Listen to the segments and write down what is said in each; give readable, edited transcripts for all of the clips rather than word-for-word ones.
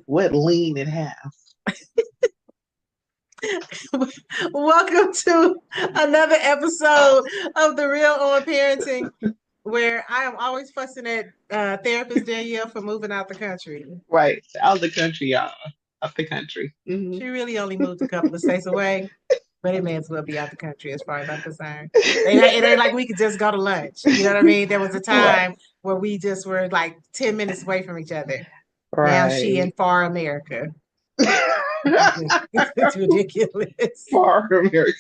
What lean in half. Welcome to another episode of The Real on Parenting, where I am always fussing at therapist Danielle for moving out the country. Right. Out of the country, y'all. Out the country. She really only moved a couple of states away, but it may as well be out the country as far as I'm concerned. It ain't like we could just go to lunch. You know what I mean? There was a Right. time where we just were like 10 minutes away from each other. Now she in Right. far America. It's ridiculous. Far American.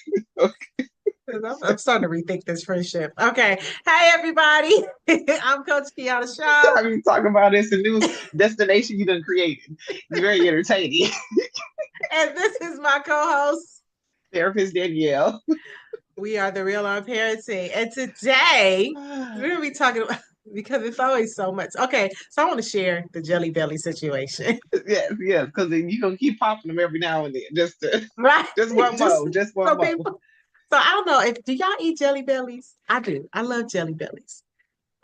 I'm starting to rethink this friendship. Okay. Hey, everybody. I'm Coach Kiana Shaw. I mean, talking about this a new destination you done created. It's very entertaining. And this is my co-host. Therapist Danielle. We are The Real on Parenting. And today, we're going to be talking about, because it's always so much. Okay. So I want to share the Jelly Belly situation. Yes, yes, because you're gonna keep popping them every now and then. Right? Just one Just more. Just one so more. people. So I don't know if do y'all eat Jelly Bellies? I do. I love Jelly Bellies.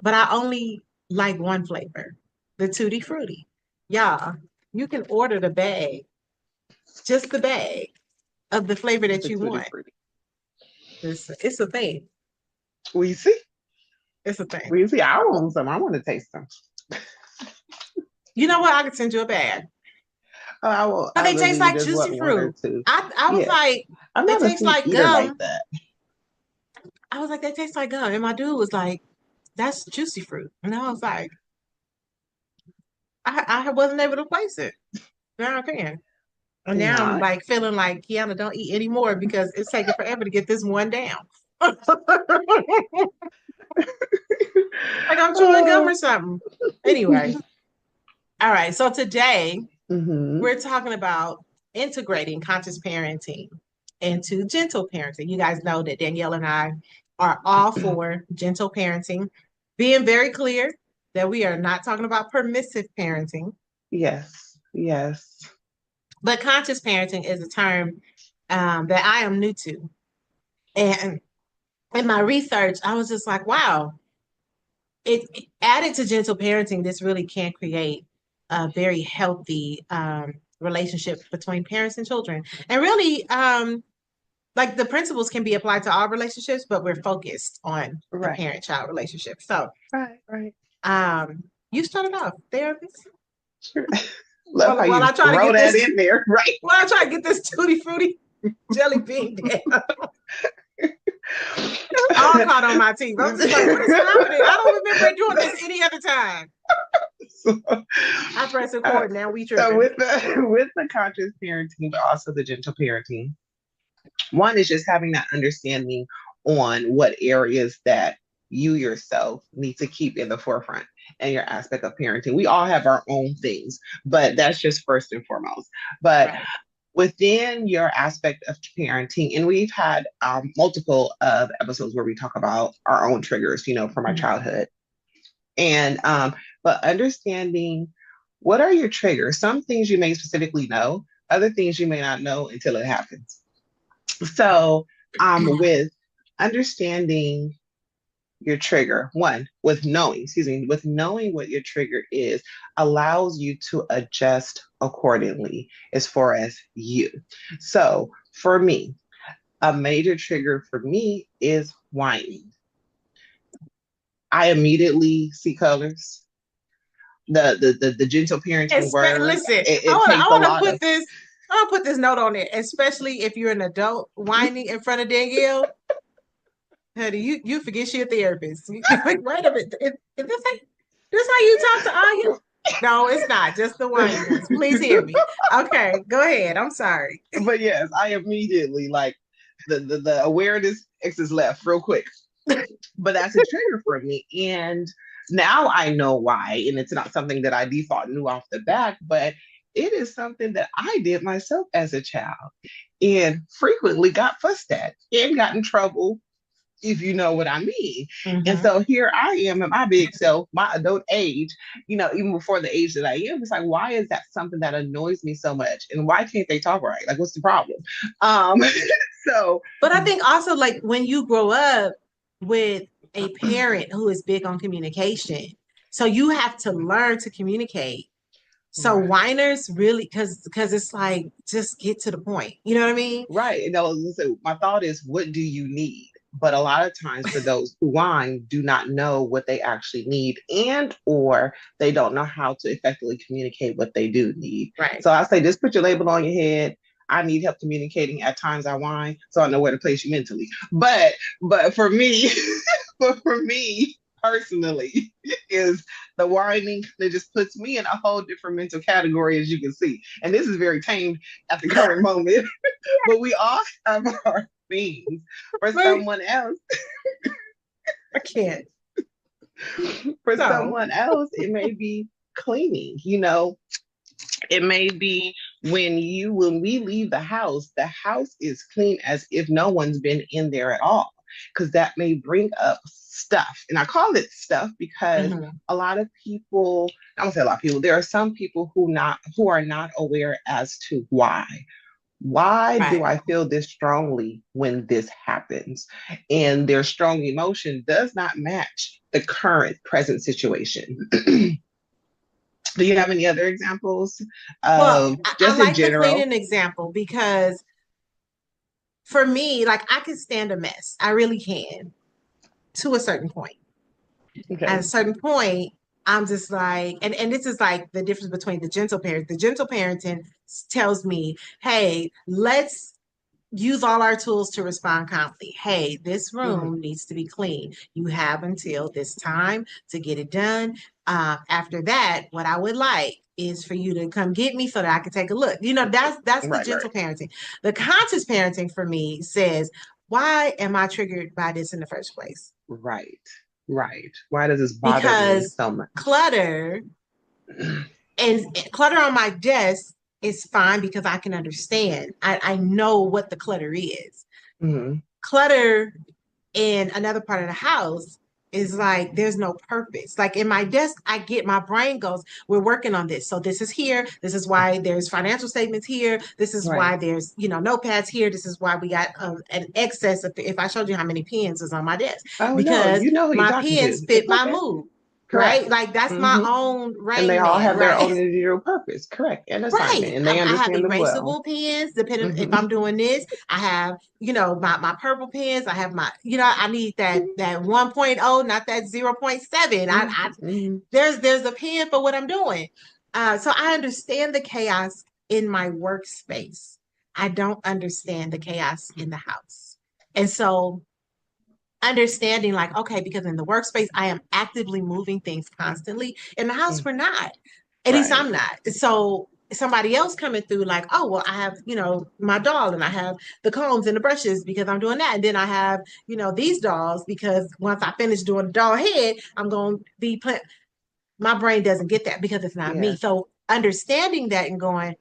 But I only like one flavor, the Tutti Frutti. Yeah, you can order the bag, just the bag of the flavor that The you tutti want. frutti. It's a thing. We see. It's a thing. We see. I want some. I want to taste them. You know what? I could send you a bag. I will. But I they taste literally like just want juicy one or fruit. two. I was Yeah. like, I'm they not a taste sweet like eater like gum. that. I was like, they taste like gum. And my dude was like, that's juicy fruit. And I was like, I wasn't able to place it. Now I can. And now I'm Not. like feeling like Kiana don't eat anymore because it's taking forever to get this one down. Like I'm chewing gum Oh. or something. Anyway, all right. So today Hmm. we're talking about integrating conscious parenting into gentle parenting. You guys know that Danielle and I are all for gentle parenting, being very clear that we are not talking about permissive parenting, Yes. Yes. but conscious parenting is a term that I am new to. And in my research, I was just like, wow, it added to gentle parenting, this really can create a very healthy relationship between parents and children. And really, like the principles can be applied to all relationships, but we're focused on the Right. parent-child relationship. So, Right. Right. you started off therapist Sure. Love how while you I try to throw get that this in there. Right. while I try to get this tutti frutti jelly bean down. All caught on my teeth. I'm just like, what is happening? I don't remember doing this any other time. so, I press uh, record now. We so tripping. with the conscious parenting, but also the gentle parenting, one is just having that understanding on what areas that you yourself need to keep in the forefront and your aspect of parenting. We all have our own things, but that's just first and foremost. But Right. within your aspect of parenting, and we've had multiple of episodes where we talk about our own triggers, from our Mhm. childhood, and but understanding what are your triggers. Some things you may specifically know, other things you may not know until it happens. So, with understanding your trigger, one, with knowing what your trigger is, allows you to adjust accordingly as far as you. So, for me, a major trigger for me is whining. I immediately see colors. The gentle parenting word, Listen, it I takes a want to lot put of this. I want to put this note on it, especially if you're an adult whining in front of Danielle. Honey, you forget she a therapist. Like, wait a minute, is this how you talk to all you? No, it's not. Just the whininess. Please hear me. Okay, go ahead. I'm sorry. but yes, I immediately like the awareness X's left real quick. But that's a trigger for me. And now I know why. And it's not something that I default knew off the bat, but it is something that I did myself as a child and frequently got fussed at and got in trouble, if you know what I mean. And Hmm. so here I am at my big self, my adult age, even before the age that I am. It's like, why is that something that annoys me so much? And why can't they talk right? Like, what's the problem? Um, so, But I think also like when you grow up with a parent who is big on communication, so you have to learn to communicate So Right. whiners really, because it's like, just get to the point. You know what I mean? Right. And so my thought is, what do you need? But a lot of times for those who whine do not know what they actually need and or they don't know how to effectively communicate what they do need. Right. So I say just put your label on your head. I need help communicating. At times I whine, so I know where to place you mentally. But for me, but for me personally, is the whining that just puts me in a whole different mental category, as you can see. And this is very tamed at the current moment. But we all have our things. For Right. someone else, I can't. for So, someone else, it may be cleaning. It may be when we leave the house is clean as if no one's been in there at all. Because that may bring up stuff. And I call it stuff because mhm, a lot of people, I don't say a lot of people, there are some people who are not aware as to why. Why do right. I feel this strongly when this happens? And their strong emotion does not match the current present situation. Do you have any other examples Well, of I just in like the general? cleaning example because for me, like I can stand a mess. I really can to a certain point. At a Okay. certain point, I'm just like, and this is like the difference between the gentle parent. The gentle parenting tells me, hey, let's use all our tools to respond calmly. Hey, this Mhm. room needs to be clean. You have until this time to get it done. After that, what I would like is for you to come get me so that I can take a look. That's the Right, right, gentle parenting. The conscious parenting for me says, why am I triggered by this in the first place? right, right. Why does this bother me Because so much? clutter and clutter on my desk is fine because I can understand. I know what the clutter is. Mhm. Clutter in another part of the house is like there's no purpose. Like in my desk, I get my brain goes, we're working on this. So this is here. This is why there's financial statements here. This is Right. why there's notepads here. This is why we got an excess of. If I showed you how many pens is on my desk, Oh no, because you know who you're my talking pens to. fit It's my okay. mood. Correct. Right? Like that's my Hmm. own And they rain all man, have their right? own individual purpose. Correct. And assignment. Right. And they I have understand them well. erasable pens, depending if Hmm. I'm doing this. I have, my purple pens. I have my, I need that 1.0, not that 0.7. Hmm. There's a pen for what I'm doing. So I understand the chaos in my workspace. I don't understand the chaos in the house. And so understanding like, okay, because in the workspace, I am actively moving things constantly. In the house, we're not. At least Right. I'm not. So somebody else coming through like, oh, well, I have, my doll and I have the combs and the brushes because I'm doing that. And then I have, these dolls because once I finish doing the doll head, I'm going to be put, my brain doesn't get that because it's not me. Yeah. So understanding that and going,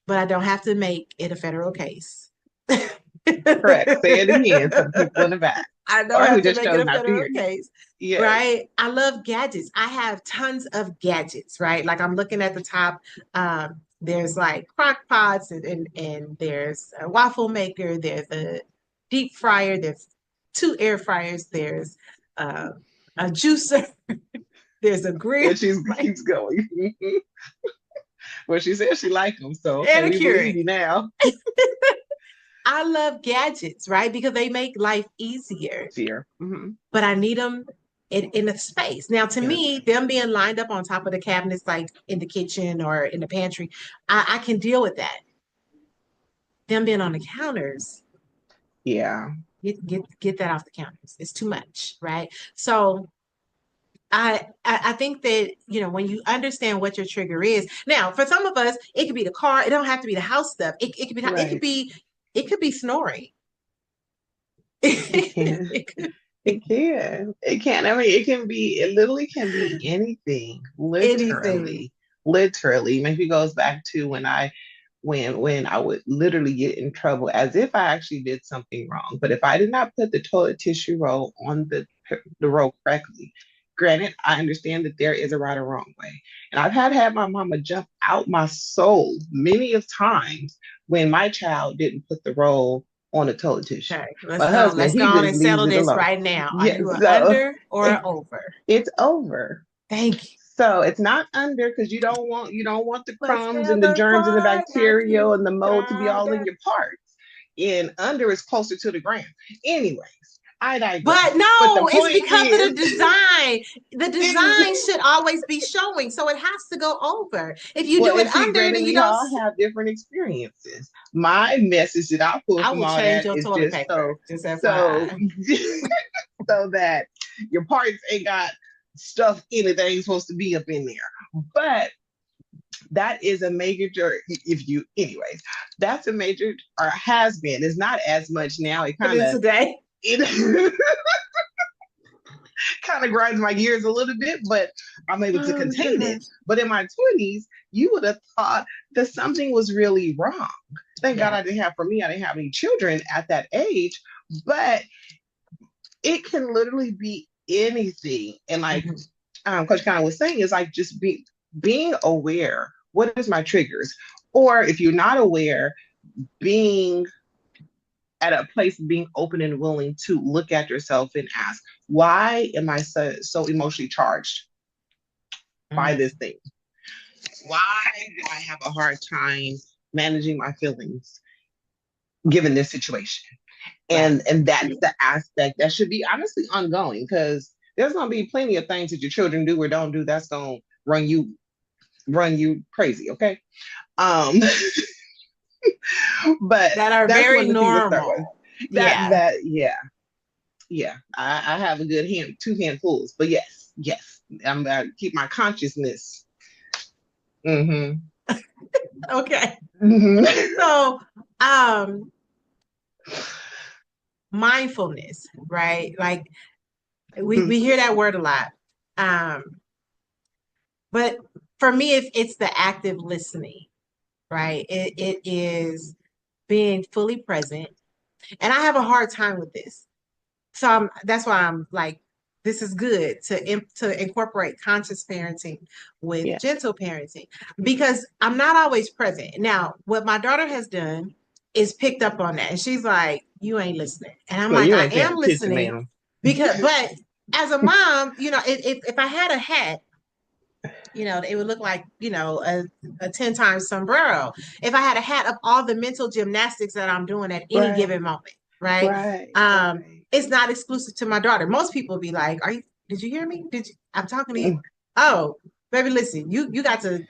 but I don't have to make it a federal case. Correct. Say it again for the people in the back I don't or who have to just make it chose a not to federal hear you. case, Yes. right? I love gadgets. I have tons of gadgets, right? Like I'm looking at the top. There's like crock pots and there's a waffle maker. There's a deep fryer. There's two air fryers. There's uh, a juicer. There's a grill, And she like keeps going. Well, she says she likes them. So, okay, and a we believe Keurig. you now. I love gadgets, right? Because they make life easier. Dear. Hmm. But I need them in a space. Now, to In a me, space. them being lined up on top of the cabinets, like in the kitchen or in the pantry, I can deal with that. Them being on the counters, Yeah. get that off the counters. It's too much, right? So I think that when you understand what your trigger is. Now, for some of us, it could be the car. It don't have to be the house stuff. It could be Right. it could be snoring. It can. It could It be can. It can. I mean, it can be, it literally can be anything. anything. Literally. Literally. Maybe goes back to when I would literally get in trouble as if I actually did something wrong. But if I did not put the toilet tissue roll on the roll correctly, granted, I understand that there is a right or wrong way. And I've had my mama jump out my soul many of times when my child didn't put the roll on the toilet tissue. Okay, My let's husband, go he on just and leaves settle it this alone. right now. Are Yes, you a so under or a over? it's over. Thank you. So it's not under because you don't want the Let's crumbs and the never germs and the part, not bacteria and the mold to be all in together. your parts. And under is closer to the ground. Anyways, I But digress. But the no, it's point because of is, the design. The design it, should always be showing, so it has to go over. If you well, do it and see, under, granted, then you we don't. all have different experiences. My message that I pull I from will all change that your is toilet just paper, just so FYI. so that your parts ain't got stuff in it that ain't supposed to be up in there. But that is a major, if you, anyways, that's a major, or has been. It's not as much now. It It kind is of, today. it kind of grinds my gears a little bit, but I'm able to Oh my contain it. gosh. But in my 20s, you would have thought that something was really wrong. Thank God Yeah. I didn't have, for me, I didn't have any children at that age, but it can literally be anything. And like Mhm. Coach Kiana was saying, is like just being aware. What is my triggers? Or if you're not aware, being at a place of being open and willing to look at yourself and ask, why am I so emotionally charged by Mhm. this thing? Why do I have a hard time managing my feelings given this situation? Right. And that's the aspect that should be honestly ongoing because there's gonna be plenty of things that your children do or don't do that's gonna run you crazy, okay? Um, but That are that's very one of the things to start with. normal. Yeah. Yeah, yeah. I have a good two handfuls, but yes, I'm gonna keep my consciousness. Mm-hmm. Okay. Mm-hmm. So, mindfulness, right? Like we hear that word a lot. Um, but for me, it's the active listening, right? It is being fully present. And I have a hard time with this. So that's why I'm like, this is good to incorporate conscious parenting with Yeah. gentle parenting because I'm not always present. Now, what my daughter has done is picked up on that, and she's like, "You ain't listening," and I'm Well, like, you "I ain't paying am attention, listening," ma'am. but as a mom, if I had a hat, it would look like, a 10 times sombrero. If I had a hat of all the mental gymnastics that I'm doing at any given Right, moment, right? right, Um, right. it's not exclusive to my daughter. Most people be like, did you hear me? I'm talking to you. Mm. Oh, baby, listen, you got to,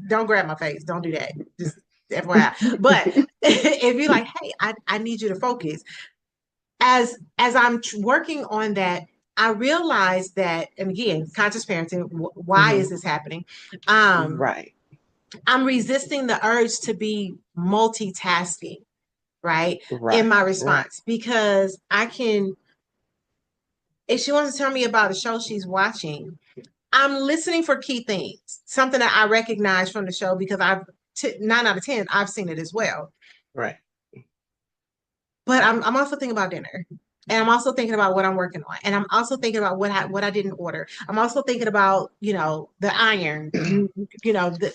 don't grab my face. Don't do that. Just FYI. But if you're like, hey, I need you to focus, as I'm working on that, I realize that, and again, conscious parenting, why is Mhm. this happening? Um, Right, I'm resisting the urge to be multitasking, right? In right, my right, response, because if she wants to tell me about a show she's watching, I'm listening for key things, something that I recognize from the show because 9 out of 10, I've seen it as well. right. But I'm also thinking about dinner. And I'm also thinking about what I'm working on. And I'm also thinking about what I didn't order. I'm also thinking about, the iron,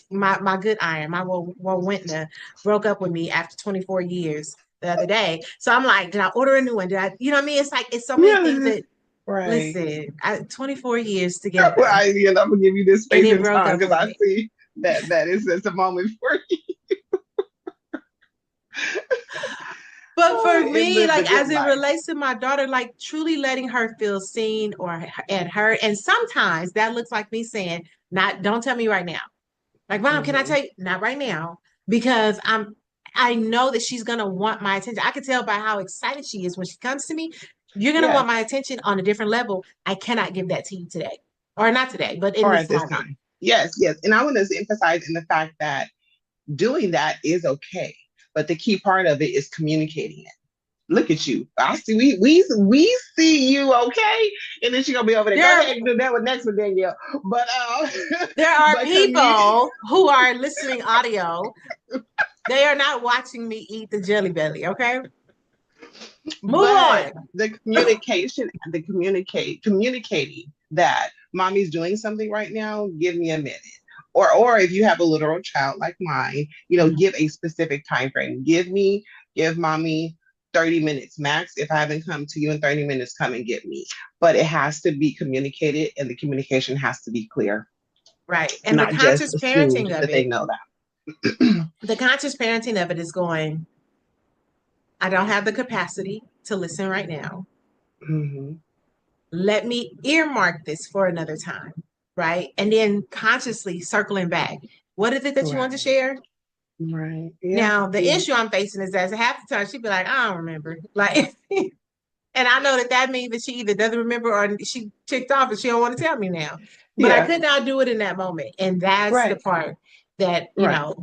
my good iron. My one went and broke up with me after 24 years the other day. So I'm like, did I order a new one? Did I, you know what I mean? It's like, it's so many things Yeah, that, right. listen, 24 years Well, together I'm gonna give you this and space it and broke time up because with I me. see that is just a moment for you. But for Oh, and me, live the like good as it life. relates to my daughter, like truly letting her feel seen or and heard. And sometimes that looks like me saying, not don't tell me right now. Like, mom, can I Hmm. tell you? Not right now. Because I know that she's gonna want my attention. I can tell by how excited she is when she comes to me. You're gonna want Yes, my attention on a different level. I cannot give that to you today. Or not today, but in or this at this moment. time. Yes, yes. And I want to emphasize in the fact that doing that is okay, but the key part of it is communicating it. Look at you. I see we see you, okay? And then she's gonna be over there. Go There ahead and do that one next one, Danielle. But there are but communicate. people who are listening audio. They are not watching me eat the jelly belly, okay? Move But on. the communication, communicating that mommy's doing something right now, give me a minute. Or if you have a literal child like mine, give a specific time frame. Give mommy 30 minutes max. If I haven't come to you in 30 minutes, come and get me. But it has to be communicated and the communication has to be clear, Right. And not just assumed that they know that. the conscious parenting of it is going, I don't have the capacity to listen right now. Hmm. Let me earmark this for another time. Right. And then consciously circling back. What is it that you want to Right. share? Right. Yeah. Now, the Yeah. issue I'm facing is that half the time she'd be like, I don't remember. Like, and I know that that means that she either doesn't remember or she ticked off and she don't want to tell me now. But I Yeah. could not do it in that moment. And that's the Right. part that, Right.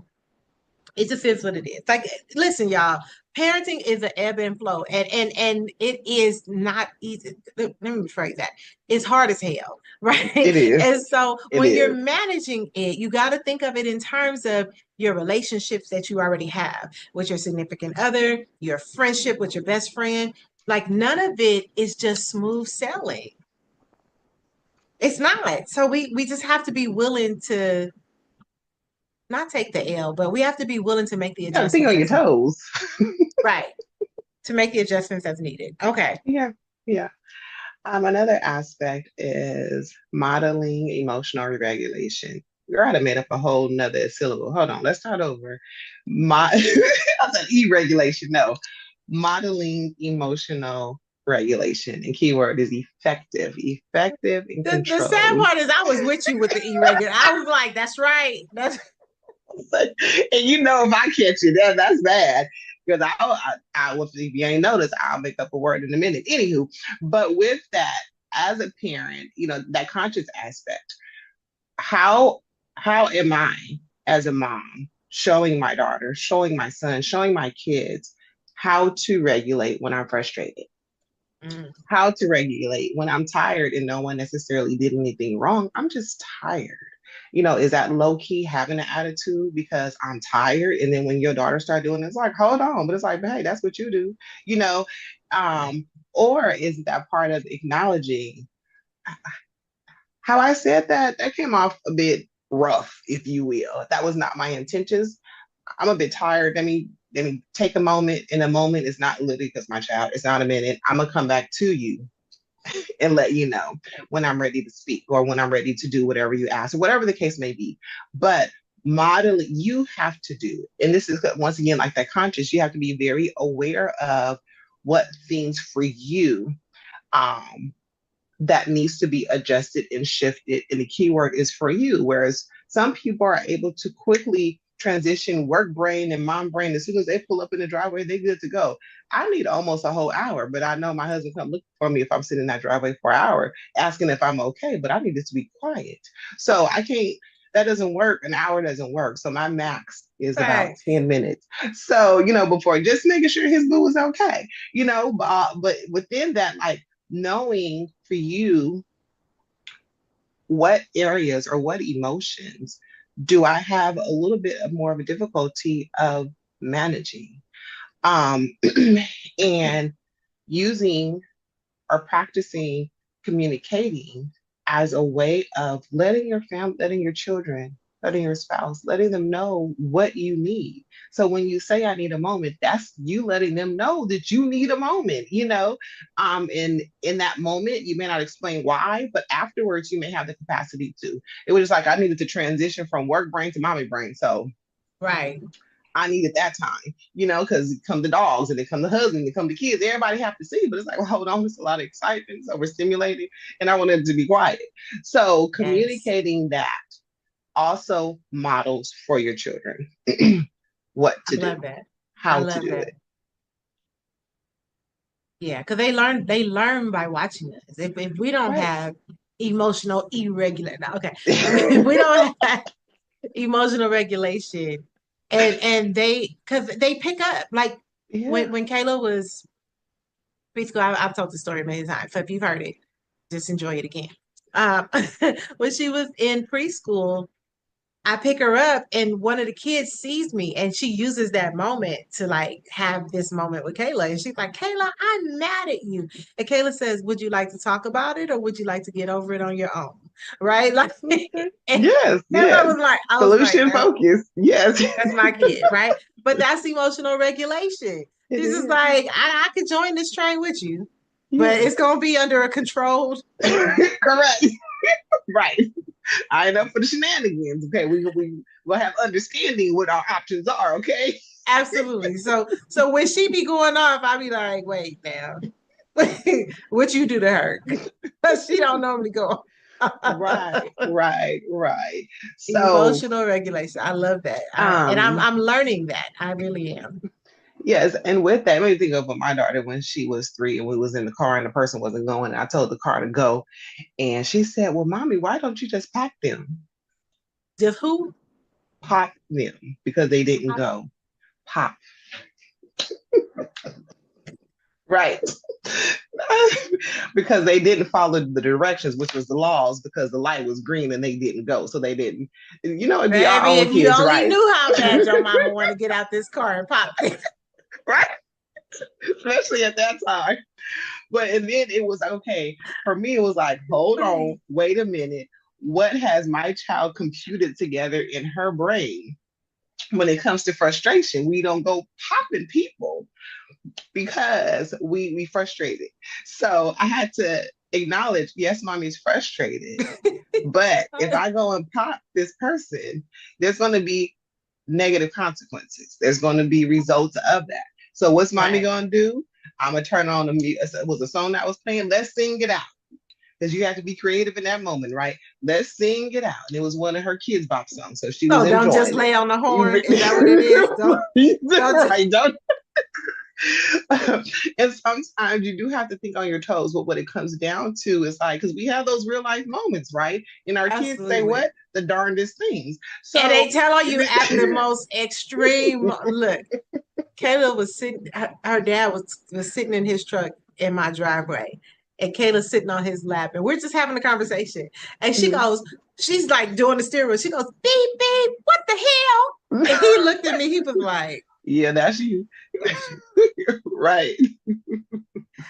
it just is what it is. Like, listen, y'all, parenting is an ebb and flow, and it is not easy. Let me rephrase that. It's hard as hell, right? It is. And so It when you're is. managing it, you got to think of it in terms of your relationships that you already have with your significant other, your friendship with your best friend. Like none of it is just smooth sailing. It's not. So we just have to be willing to not take the L, but we have to be willing to make the You gotta think adjustments on your as needed. toes. Right. To make the adjustments as needed. Okay. Yeah. Yeah. Another aspect is modeling emotional regulation. Girl, I'd have made up a whole nother syllable. Hold on, let's start over. I said e-regulation. No, modeling emotional regulation. And keyword is effective. Effective in The sad control. part is I was with you with the irregular. I was like, that's right. That's And if I catch you, that's bad. Because if you ain't noticed, I'll make up a word in a minute. Anywho, but with that, as a parent, that conscious aspect, how how am I as a mom showing my daughter, showing my son, showing my kids how to regulate when I'm frustrated? mm, How to regulate when I'm tired and no one necessarily did anything wrong. I'm just tired. Is that low key having an attitude because I'm tired? And then when your daughter start doing it, it's like, hold on, but it's like, hey, that's what you do, you know? Or is that part of acknowledging how I said that? That came off a bit rough, if you will. That was not my intentions. I'm a bit tired. Let me take a moment. In a moment, it's not literally because my child, it's not a minute. I'm gonna come back to you and let you know when I'm ready to speak or when I'm ready to do whatever you ask or whatever the case may be. But modeling, you have to do, and this is once again like that conscious, you have to be very aware of what things for you um, that needs to be adjusted and shifted. And the keyword is for you. Whereas some people are able to quickly transition work brain and mom brain. As soon as they pull up in the driveway, they're good to go. I need almost a whole hour, but I know my husband come look for me if I'm sitting in that driveway for an hour, asking if I'm okay, but I need this to be quiet. So I can't, that doesn't work. An hour doesn't work. So my max is about right. 10 minutes. So, before just making sure his boo is okay, but within that, like knowing for you what areas or what emotions do I have a little bit of more of a difficulty of managing, um, and using or practicing communicating as a way of letting your family, letting your children, letting your spouse, letting them know what you need. So when you say I need a moment, that's you letting them know that you need a moment. And in that moment, you may not explain why, but afterwards you may have the capacity to. It was just like I needed to transition from work brain to mommy brain. So Right. I needed that time, because it come the dogs and they come the husband, they come the kids, everybody have to see, but it's like, well, hold on, there's a lot of excitement, it's overstimulated, and I wanted it to be quiet. So Yes. communicating that also models for your children what I to do, love that. I how to love do that. it. Yeah, because they learn by watching us. If we don't Right. have emotional irregular, no, okay. If we don't have emotional regulation and they because they pick up like Yeah. when Kayla was preschool, I've told the story many times. So if you've heard it, just enjoy it again. Um, when she was in preschool, I pick her up and one of the kids sees me and she uses that moment to like have this moment with Kayla. And she's like, Kayla, I'm mad at you. And Kayla says, would you like to talk about it or would you like to get over it on your own? Right? Like Okay. and Yes, Kayla yes. was like, I was like, Solution focus. Yes. that's my kid, right? But that's emotional regulation. It This is is. like, I could join this train with you, but Yeah. it's gonna be under a controlled. Correct. Right. I ain't up for the shenanigans. Okay. We will have understanding what our options are. Okay. Absolutely. So when she be going off, I be like, wait now. What you do to her? Because she don't normally go. Right. Right. Right. So, Emotional regulation. I love that. And um, I'm learning that. I really am. yes, and with that, it made me think of my daughter when she was 3 and we was in the car and the person wasn't going. And I told the car to go, and she said, "Well, mommy, why don't you just pop them? Just who? Pop them because they didn't go. Pop, right? Because they didn't follow the directions, which was the laws, because the light was green and they didn't go, so they didn't. You know, it'd be our Baby, own if you kids, only right? knew how bad your mama want to get out this car and pop it. Right? Especially at that time. But and then it was okay. For me, it was like, hold on, wait a minute. What has my child computed together in her brain when it comes to frustration? We don't go popping people because we frustrated. So I had to acknowledge, yes, mommy's frustrated. But if I go and pop this person, there's going to be negative consequences. There's going to be results of that. So what's mommy Right. going to do? I'm going to turn on the music. It was a song that was playing. Let's sing it out. Because you have to be creative in that moment, right? Let's sing it out. And it was one of her kids' bop songs. So she was So don't just enjoying lay on the horn. Is that what it is? it. Don't just, Right. Don't. And sometimes you do have to think on your toes. But what it comes down to is like, because we have those real life moments, right? And our kids say absolutely. what? The darndest things. And So they tell on you at the most extreme. Look, Kayla was sitting. Her dad was sitting in his truck in my driveway, and Kayla's sitting on his lap, and we're just having a conversation. And she goes, she's like doing the steering wheel. She goes, beep beep, what the hell? And he looked at me. He was like, yeah, that's you. "That's you." Right.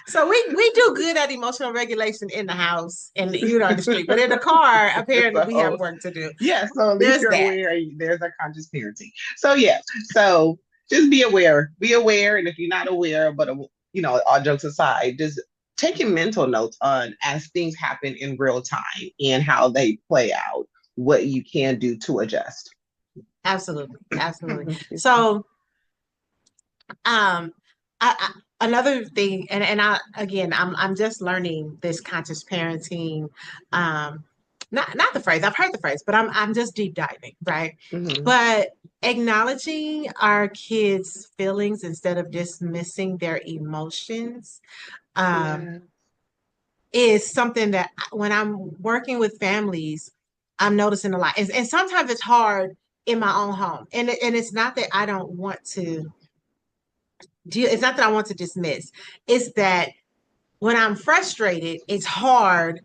So we do good at emotional regulation in the house and in the street, but in the car, apparently we have So work to do. yeah, so at least There's you're that. aware. There's a conscious parenting. So yeah, so just be aware. Be aware, and if you're not aware, but all jokes aside, just taking mental notes on as things happen in real time and how they play out, what you can do to adjust. Absolutely, absolutely. So um another thing, and I again, I'm just learning this conscious parenting. Um, not the phrase. I've heard the phrase, but I'm just deep diving, right? Mhm. But acknowledging our kids' feelings instead of dismissing their emotions Yeah. is something that when I'm working with families, I'm noticing a lot. And sometimes it's hard in my own home. And it's not that I don't want to it's not that I want to dismiss. It's that when I'm frustrated, it's hard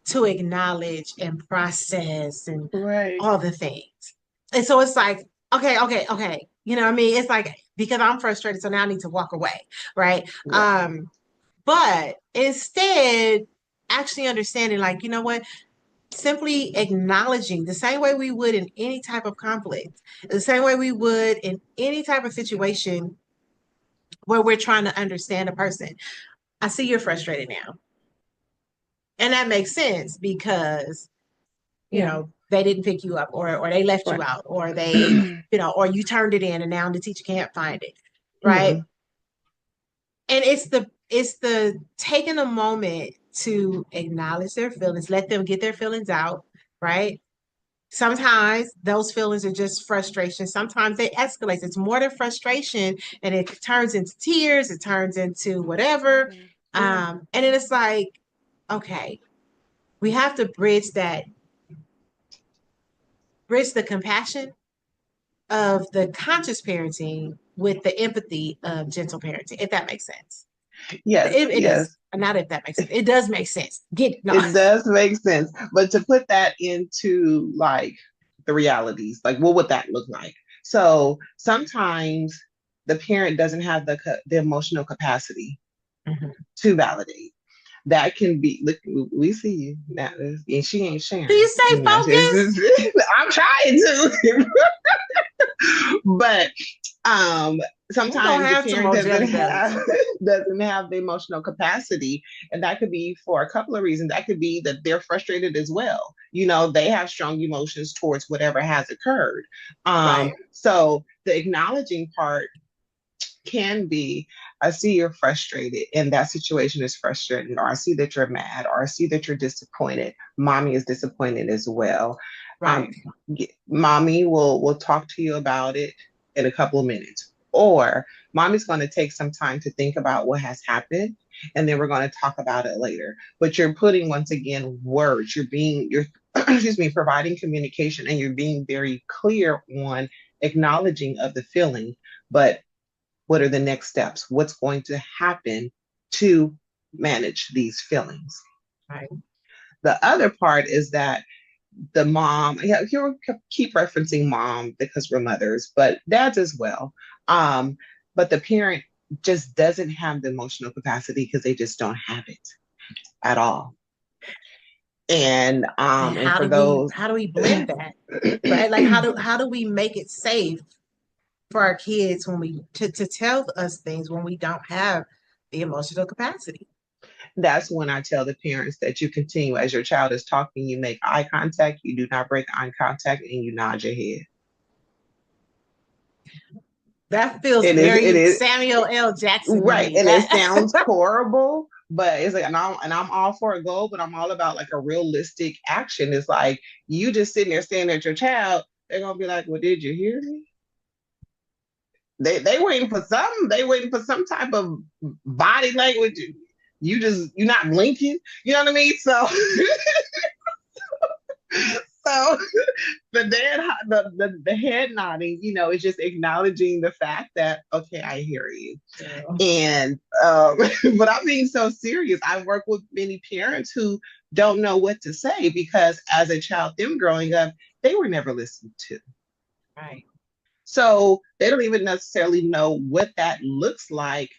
to acknowledge and process and Right. all the things. And so it's like, okay, okay, okay. You know what I mean? It's like because I'm frustrated, so now I need to walk away, right? Right. But instead, actually understanding, like, you know what? Simply acknowledging the same way we would in any type of conflict, the same way we would in any type of situation where we're trying to understand a person. I see you're frustrated now. And that makes sense because, Yeah. they didn't pick you up or they left you Right. out or they, or you turned it in and now the teacher can't find it. Right. Mhm. And it's the taking a moment to acknowledge their feelings, let them get their feelings out, right? Sometimes those feelings are just frustration. Sometimes they escalate. It's more than frustration, and it turns into tears. It turns into whatever. Yeah. And then it's like, okay, we have to bridge the compassion of the conscious parenting with the empathy of gentle parenting, if that makes sense. Yes. It does. Yes. Not if that makes sense. It does make sense. Get no. It does make sense. But to put that into like the realities, like what would that look like? So sometimes the parent doesn't have the emotional capacity Mhm. to validate. That can be, look, we see you now, and she ain't Do sharing. you say focus? I'm trying to, but um, We're gonna sometimes the have some parent more doesn't jelly bellies. have doesn't have the emotional capacity, and that could be for a couple of reasons. That could be that they're frustrated as well. They have strong emotions towards whatever has occurred. Right. So the acknowledging part can be, I see you're frustrated and that situation is frustrating, or I see that you're mad, or I see that you're disappointed. Mommy is disappointed as well. um, Right. Mommy will talk to you about it in a couple of minutes, or mommy's going to take some time to think about what has happened, and then we're going to talk about it later. But you're putting, once again, words. You're excuse me, providing communication, and you're being very clear on acknowledging of the feeling. But what are the next steps? What's going to happen to manage these feelings? Right. The other part is that the mom, yeah, you keep referencing mom because we're mothers, but dads as well. Um, but the parent just doesn't have the emotional capacity because they just don't have it at all. And And for those, how do we blend that? Right? Like how do we make it safe for our kids when we to tell us things when we don't have the emotional capacity? that's when I tell the parents that you continue as your child is talking, you make eye contact, you do not break eye contact, and you nod your head. That feels It very is Samuel L. Jackson to right, me. and it That sounds horrible, but it's like, and I'm all for a goal, but I'm all about like a realistic action. It's like you just sitting there staring at your child. They're gonna be like, "Well, did you hear me?" They waiting for something. They waiting for some type of body language. You're not blinking. You know what I mean? So so the dad the head nodding, is just acknowledging the fact that, okay, I hear you. And but I'm being so serious. I work with many parents who don't know what to say because as a child, them growing up, they were never listened to. right. So they don't even necessarily know what that looks like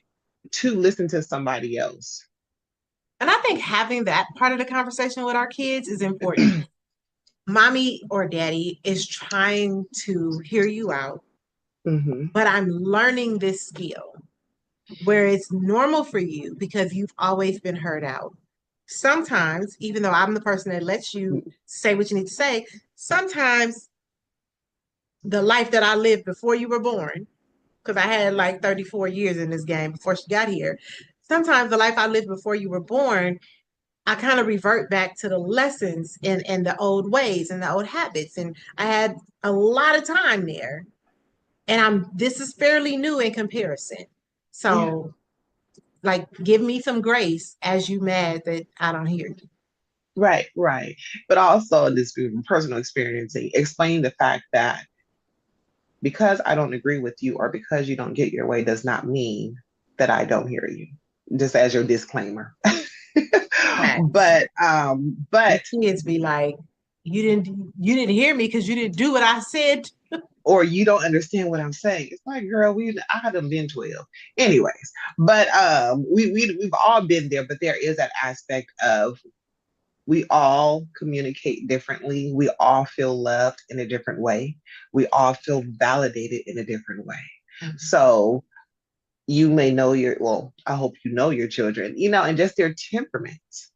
to listen to somebody else. And I think having that part of the conversation with our kids is important. Mommy or daddy is trying to hear you out, Hmm. but I'm learning this skill where it's normal for you because you've always been heard out. Sometimes, even though I'm the person that lets you say what you need to say, sometimes the life that I lived before you were born, because I had like 34 years in this game before she got here. Sometimes the life I lived before you were born, I kind of revert back to the lessons and the old ways and the old habits. And I had a lot of time there. And this is fairly new in comparison. Yeah. So like give me some grace as you mad that I don't hear you. Right, right. But also this personal experiencing, explain the fact that because I don't agree with you or because you don't get your way does not mean that I don't hear you. Just as your disclaimer. Facts. But The kids be like, you didn't hear me because you didn't do what I said. or you don't understand what I'm saying. It's like, girl, I had been 12. Anyways, but we've all been there, but there is that aspect of we all communicate differently. We all feel loved in a different way. We all feel validated in a different way. Mhm. So you may know well, I hope you know your children, and just their temperaments,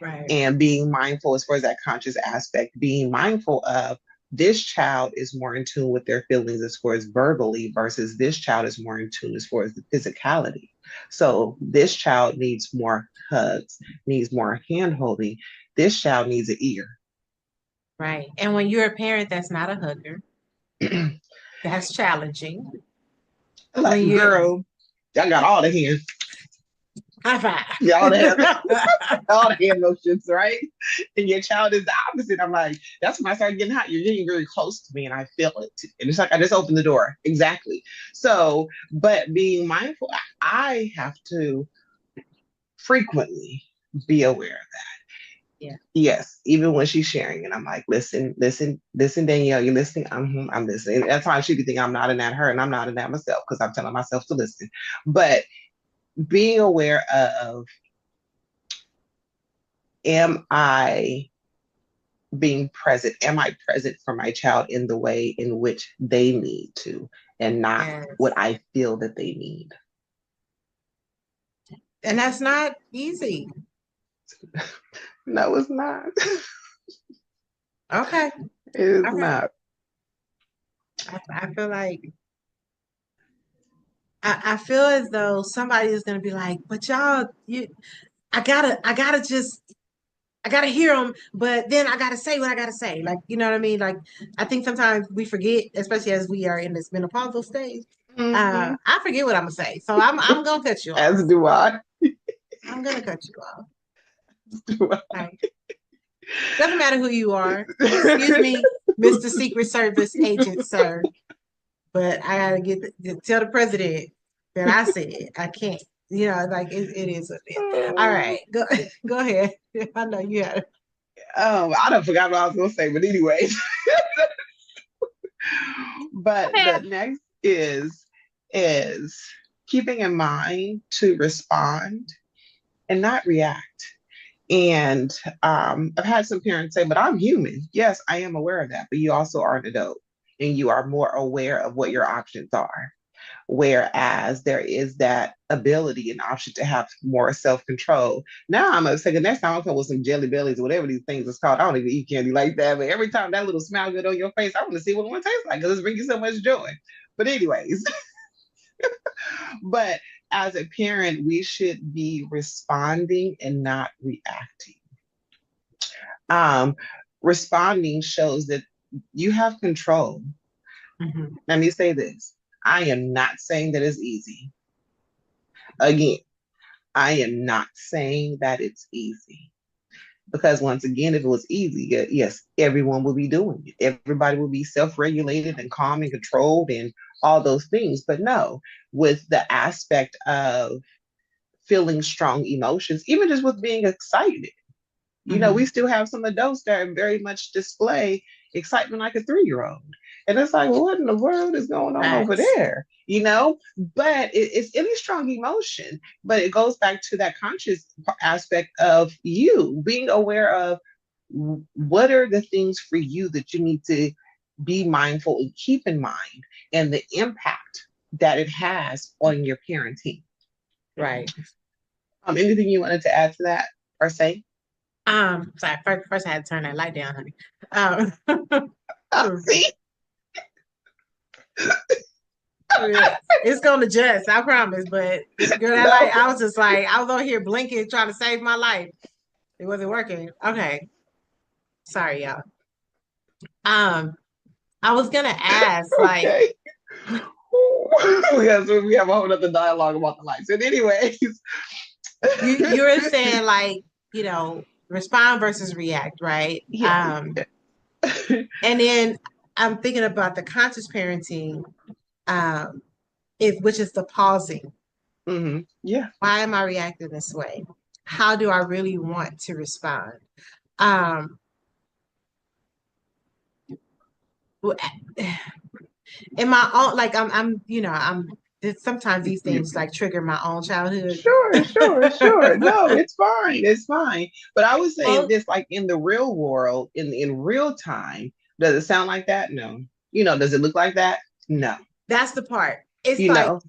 Right. and being mindful as far as that conscious aspect, being mindful of this child is more in tune with their feelings as far as verbally versus this child is more in tune as far as the physicality. So this child needs more hugs, needs more hand holding. This child needs an ear. Right. And when you're a parent that's not a hugger, that's challenging. When Like, you're girl, I got all the hands, high y'all have five. all the hand motions, right? And your child is the opposite. I'm like, that's when I started getting hot. You're getting really close to me and I feel it. And it's like I just opened the door. Exactly. So, but being mindful, I have to frequently be aware of that. Yeah. Yes, even when she's sharing and I'm like, listen, listen, listen, Danielle, you listening? I'm listening. At times she could think I'm nodding at her and I'm nodding at myself because I'm telling myself to listen. But being aware of, am I being present? Am I present for my child in the way in which they need to? and not what Yes. I feel that they need. And that's not easy. No, it's not. Okay. It is Okay. not. I feel like I feel as though somebody is gonna be like, but y'all, I gotta hear them, but then I gotta say what I gotta say. Like, you know what I mean? Like, I think sometimes we forget, especially as we are in this menopausal stage. Hmm. I forget what I'm gonna say, so I'm gonna cut you off. As do I. I'm gonna cut you off. Do Okay. Doesn't matter who you are. Excuse I. me, Mr. Secret Service agent, sir. But I gotta tell the president that I said I can't. You know, like it is what it is. All right, go go ahead. I know you had it. I don't forgot what I was gonna say, but anyways. But the next is keeping in mind to respond and not react. And I've had some parents say, but I'm human. Yes, I am aware of that, but you also are an adult and you are more aware of what your options are. Whereas there is that ability and option to have more self control. Now I'm gonna say the next time I'll come with some jelly bellies or whatever these things is called. I don't even eat candy like that, but every time that little smile good on your face, I want to see what it tastes like because it's bringing so much joy. But anyways, but as a parent, we should be responding and not reacting. Um, Responding shows that you have control. Mhm. Let me say this. I am not saying that it's easy. Again, I am not saying that it's easy because once again, if it was easy, yes, everyone will be doing it. Everybody will be self-regulated and calm and controlled and all those things. But no, with the aspect of feeling strong emotions, even just with being excited. We Mhm. still have some adults that very much display excitement like a 3-year-old. And it's like, well, what in the world is going on over Facts. there? But it's any strong emotion, but it goes back to that conscious aspect of you being aware of what are the things for you that you need to be mindful and keep in mind and the impact that it has on your parenting. Right. Anything you wanted to add to that or say? Sorry, first I had to turn that light down, honey. See? It's gonna adjust, I promise. But girl, that No. light, I was just like, I was over here blinking, trying to save my life. It wasn't working. Okay. Sorry, y'all. Um, I was gonna ask, like, Okay. We have a whole other dialogue about the lights. And anyways, you were saying like, respond versus react, right? yeah. And then I'm thinking about the conscious parenting, um, which is the pausing. Yeah. Why am I reacting this way? How do I really want to respond? Um, in my own, like sometimes these things like trigger my own childhood. Sure, sure, sure. No, it's fine. It's fine. But I was saying Well, this like in the real world, in real time, does it sound like that? No. Does it look like that? No. that's the part. It's You like know.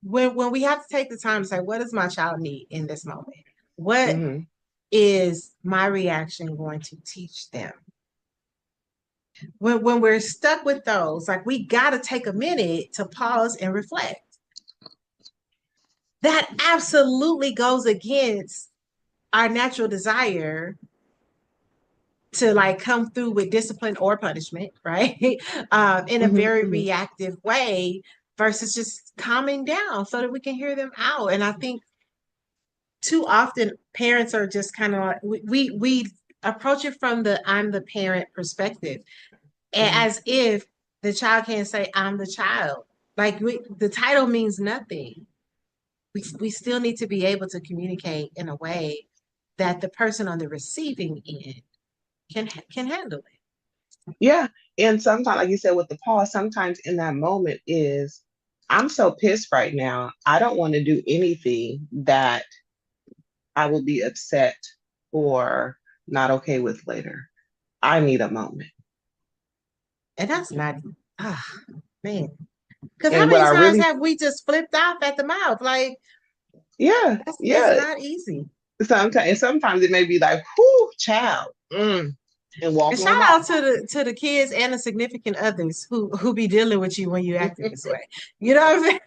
when we have to take the time to say, what does my child need in this moment? What Hmm. is my reaction going to teach them? When we're stuck with those, like we got to take a minute to pause and reflect. That absolutely goes against our natural desire to like come through with discipline or punishment, right? In a very Hmm. reactive way versus just calming down so that we can hear them out. And I think too often parents are just kind of like we approach it from the I'm the parent perspective, Hmm. as if the child can't say I'm the child. Like the title means nothing. We still need to be able to communicate in a way that the person on the receiving end can handle it. Yeah. And sometimes, like you said, with the pause, sometimes in that moment is, I'm so pissed right now. I don't want to do anything that I will be upset or not okay with later. I need a moment. And that's not, ah, man. Because how And what many I times really, have we just flipped off at the mouth? Like, yeah, it's yeah. not easy. Sometimes it may be like, whoo, child, and And walk shout on out off. to the kids and the significant others who be dealing with you when you acting this way. You know what I'm saying?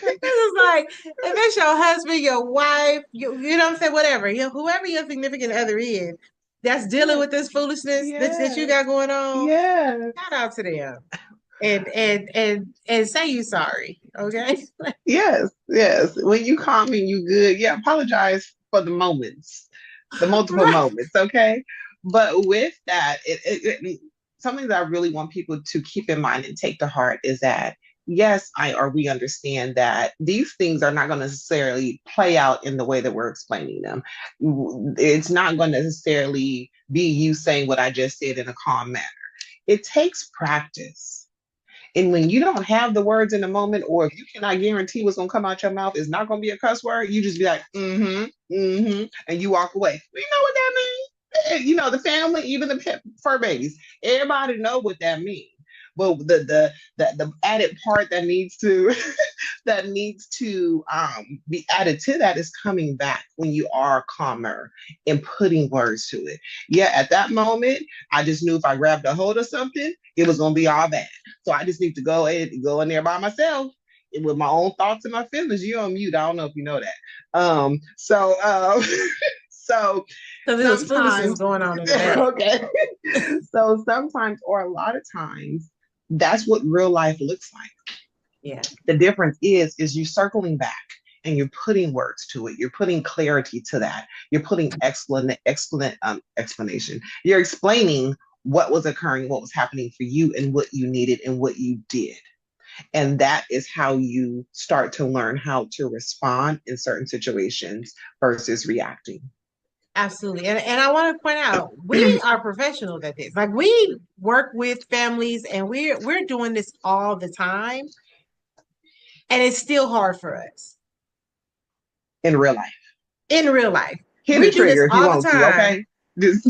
It's like if it's your husband, your wife, you know what I'm saying, whatever, whoever your significant other is, that's dealing Yeah, with this foolishness that you yeah, got going on. yeah, Shout out to them and say you sorry, okay? yes, yes. When you calm and you good, yeah, apologize for the moments, the multiple Right. moments, okay? But with that, something that I really want people to keep in mind and take to heart is that yes, we understand that these things are not going to necessarily play out in the way that we're explaining them. It's not going to necessarily be you saying what I just said in a calm manner. It takes practice. And when you don't have the words in the moment, or if you cannot guarantee what's gonna come out your mouth is not gonna be a cuss word, you just be like, and you walk away. You know what that means? The family, even the fur babies, everybody know what that means. But the added part that needs to that needs to be added to that is coming back when you are calmer and putting words to it. Yeah, at that moment, I just knew if I grabbed a hold of something, it was gonna be all bad. So I just need to go in there by myself with my own thoughts and my feelings. You're on mute. I don't know if you know that. So Because there was foolishness sometimes, going on in the back. okay. So sometimes, or a lot of times, that's what real life looks like. Yeah, The difference is you circling back and you're putting words to it. You're putting clarity to that. You're putting explanation. You're explaining what was occurring, what was happening for you, and what you needed and what you did. And that is how you start to learn how to respond in certain situations versus reacting. absolutely. And I want to point out, we are professionals at this. Like we work with families and we're doing this all the time. And it's still hard for us In real life. in real life. Hit a We do this trigger if you all the want to, time. okay? Just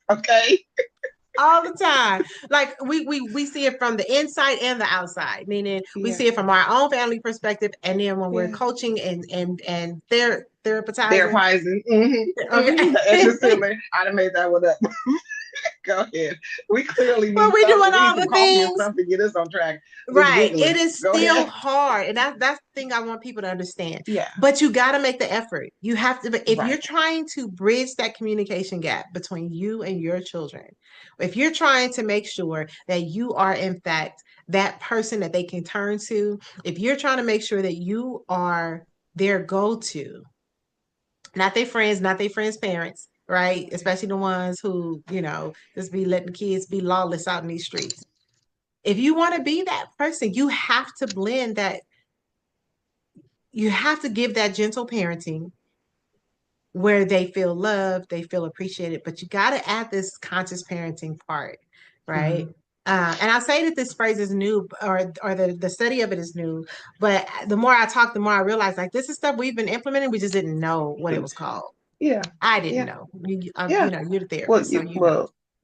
okay. All the time. Like we see it from the inside and the outside, meaning we Yeah. see it from our own family perspective, and then when we're Yeah. coaching and therapizing. Therapizing. Okay. The extra silly. I done made that one up. Go ahead. We clearly Well, need we're something. doing We need all some the coffee or things. something to get us on track. Just Right. It giggling. is Go still ahead. hard. And that's the thing I want people to understand. Yeah. But you got to make the effort. You have to, if you're Right. trying to bridge that communication gap between you and your children, if you're trying to make sure that you are, in fact, that person that they can turn to, if you're trying to make sure that you are their go to, not their friends' parents, right? Especially the ones who, just be letting kids be lawless out in these streets. If you want to be that person, you have to blend that. You have to give that gentle parenting where they feel loved, they feel appreciated, but you got to add this conscious parenting part, right? Mhm. And I say that this phrase is new, or the study of it is new, but the more I talk, the more I realize like this is stuff we've been implementing. We just didn't know what it was called. Yeah. I didn't Yeah. know. Yeah. You're the Well, therapist, so you, you know.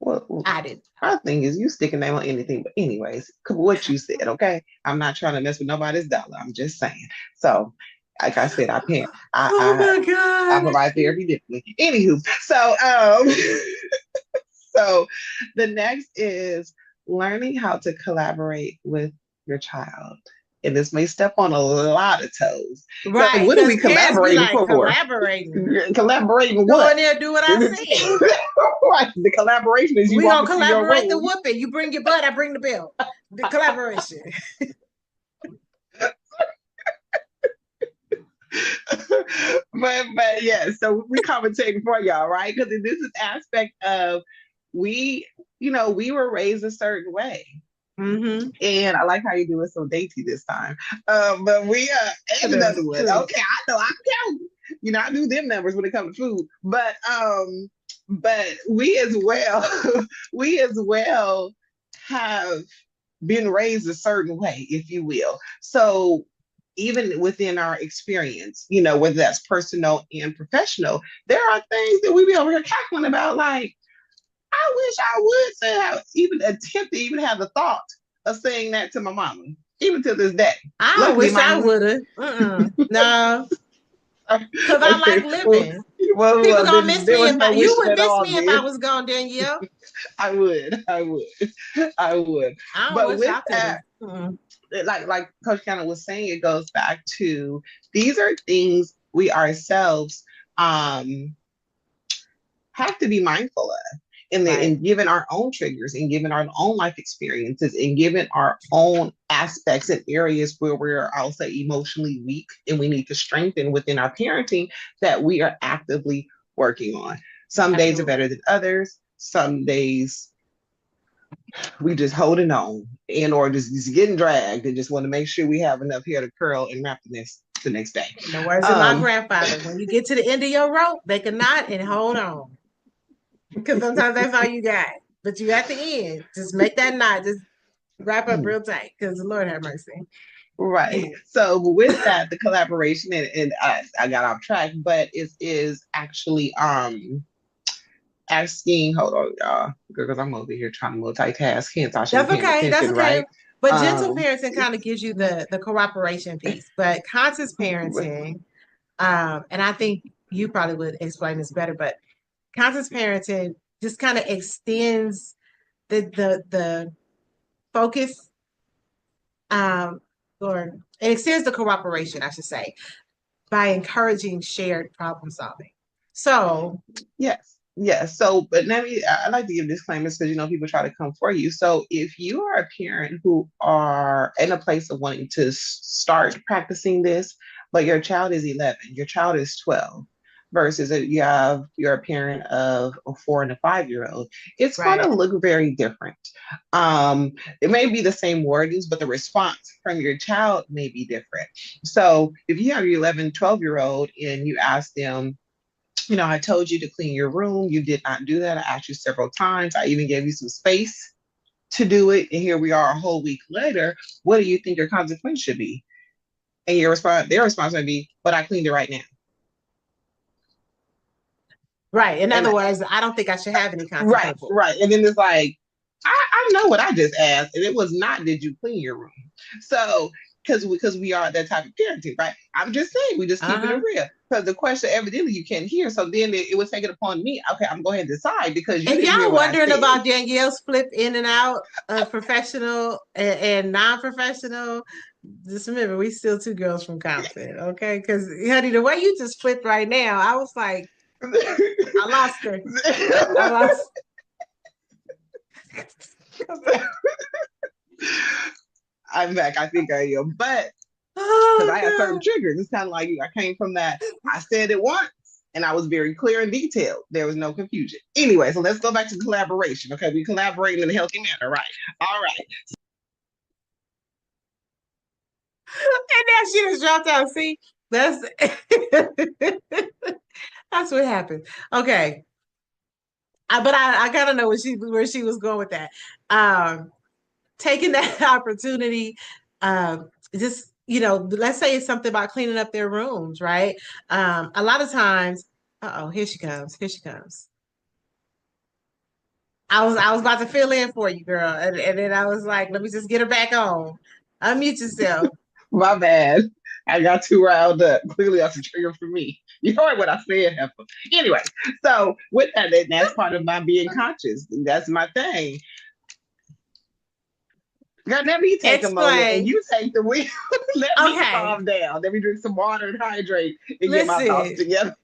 well, well, I didn't my thing is you stick a name on anything. But anyways, what you said, okay? I'm not trying to mess with nobody's dollar. I'm just saying. So, like I said, I can't. know. Oh my I God. provide therapy differently. Anywho, so the next is learning how to collaborate with your child. And this may step on a lot of toes. Like, Right, what are because we parents be collaborating like for? collaborating. Collaborating Go what? in there, do what I said. Right. The collaboration is you We walk gonna into your collaborate the room. whooping. You bring your butt, I bring the bill. The collaboration. But yeah, so we commentating for y'all, right? Because this is aspect of we, we were raised a certain way. Mm-hmm. And I like how you do it so dainty this time. But we and That another was one. true. Okay, I know I count. I do them numbers when it comes to food. But we as well, we as well have been raised a certain way, if you will. So even within our experience, whether that's personal and professional, there are things that we be over here cackling about, like, I I wish I would say, even attempt to even have the thought of saying that to my mama, even to this day. I Luckily, wish my I would have. No, because I like okay, well, living. well, People there, gonna miss there me was if no you wishing would at miss all. me if I Then was gone, Danielle. I would, I would. I don't But wish with I could have. that, like Coach Kiana was saying, it goes back to these are things we ourselves um have to be mindful of Right. in given our own triggers and given our own life experiences and given our own aspects and areas where we're, I'll say, emotionally weak and we need to strengthen within our parenting that we are actively working on. Some days are Absolutely. better than others. Some days we just holding on and or just getting dragged and just want to make sure we have enough hair to curl and wrap the next day. In the words of my Um, grandfather, when you get to the end of your rope, make a knot and hold on. Because sometimes that's all you got. But you at the end, just make that knot, just wrap up real tight. Because the Lord have mercy. right. Anyway, So with that, the collaboration and I got off track, but it is actually asking, hold on, y'all, because I'm over here trying to multitask, hence I should be that's paying okay. That's attention, okay. right? But gentle Um, parenting kind of gives you the cooperation piece. But conscious parenting, and I think you probably would explain this better, but conscious parenting just kind of extends the focus, um, or it extends the cooperation, I should say, by encouraging shared problem solving. So, yes, yes. So, but let me, I like to give disclaimers because people try to come for you. So, if you are a parent who are in a place of wanting to start practicing this, but your child is 11, your child is 12, versus you're a parent of a 4 and a 5 year old, it's going to right, look very different. Um, it may be the same wordings, but the response from your child may be different. So, if you have your 11, 12 year old and you ask them, I told you to clean your room. You did not do that. I asked you several times. I even gave you some space to do it. And here we are a whole week later. What do you think your consequence should be? And their response might be, but I cleaned it right now. right. In And other words, I don't think I should have any right, consequences. right. And then it's like, I know what I just asked, and it was not, did you clean your room? So, because we are that type of parenting, right? I'm just saying, we just keeping it Uh-huh. real. Because the question evidently you can't hear. So then it was taken upon me. Okay, I'm going to decide because you If didn't hear y'all what I wondering said. about Danielle's flip in and out of professional and non-professional, just remember we still two girls from Compton, okay? Because honey, the way you just flipped right now, I was like, I lost her. I lost. I'm back. I think I am. But because Oh I had certain God. triggers, it's kind of like I came from that. I said it once and I was very clear and detailed. There was no confusion. Anyway, so let's go back to collaboration. Okay, we collaborating in a healthy manner, right? All right. And now she just dropped out. See, that's that's what happened. Okay. But I gotta know where she was going with that. Um, taking that opportunity, just let's say it's something about cleaning up their rooms, right? A lot of times, oh, here she comes, here she comes. I was about to fill in for you, girl, and then I was like, let me just get her back on. Unmute yourself. My bad. I got too riled up. Clearly, that's a trigger for me. You heard what I said, Heifer. Anyway, so with that, that's part of my being conscious. That's my thing. God, let me take a moment and Explain. you take the wheel. Let me Okay, calm down. Let me drink some water and hydrate and get my thoughts listen, together.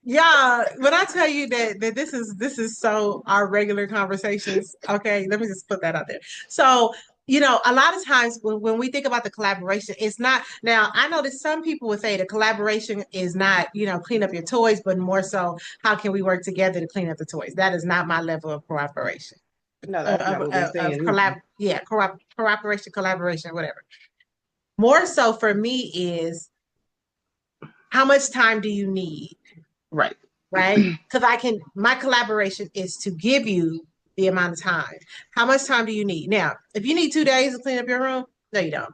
y'all. When I tell you that this is so our regular conversations. Okay, let me just put that out there. So a lot of times when we think about the collaboration, it's not. Now I know that some people would say the collaboration is not clean up your toys, but more so how can we work together to clean up the toys. That is not my level of cooperation. No, Of, that's of, not what we're of, saying of either. collab, yeah, cooperation, collaboration, whatever. More so for me is how much time do you need, Right. right? Because my collaboration is to give you the amount of time. How much time do you need? Now, if you need 2 days to clean up your room, no, you don't.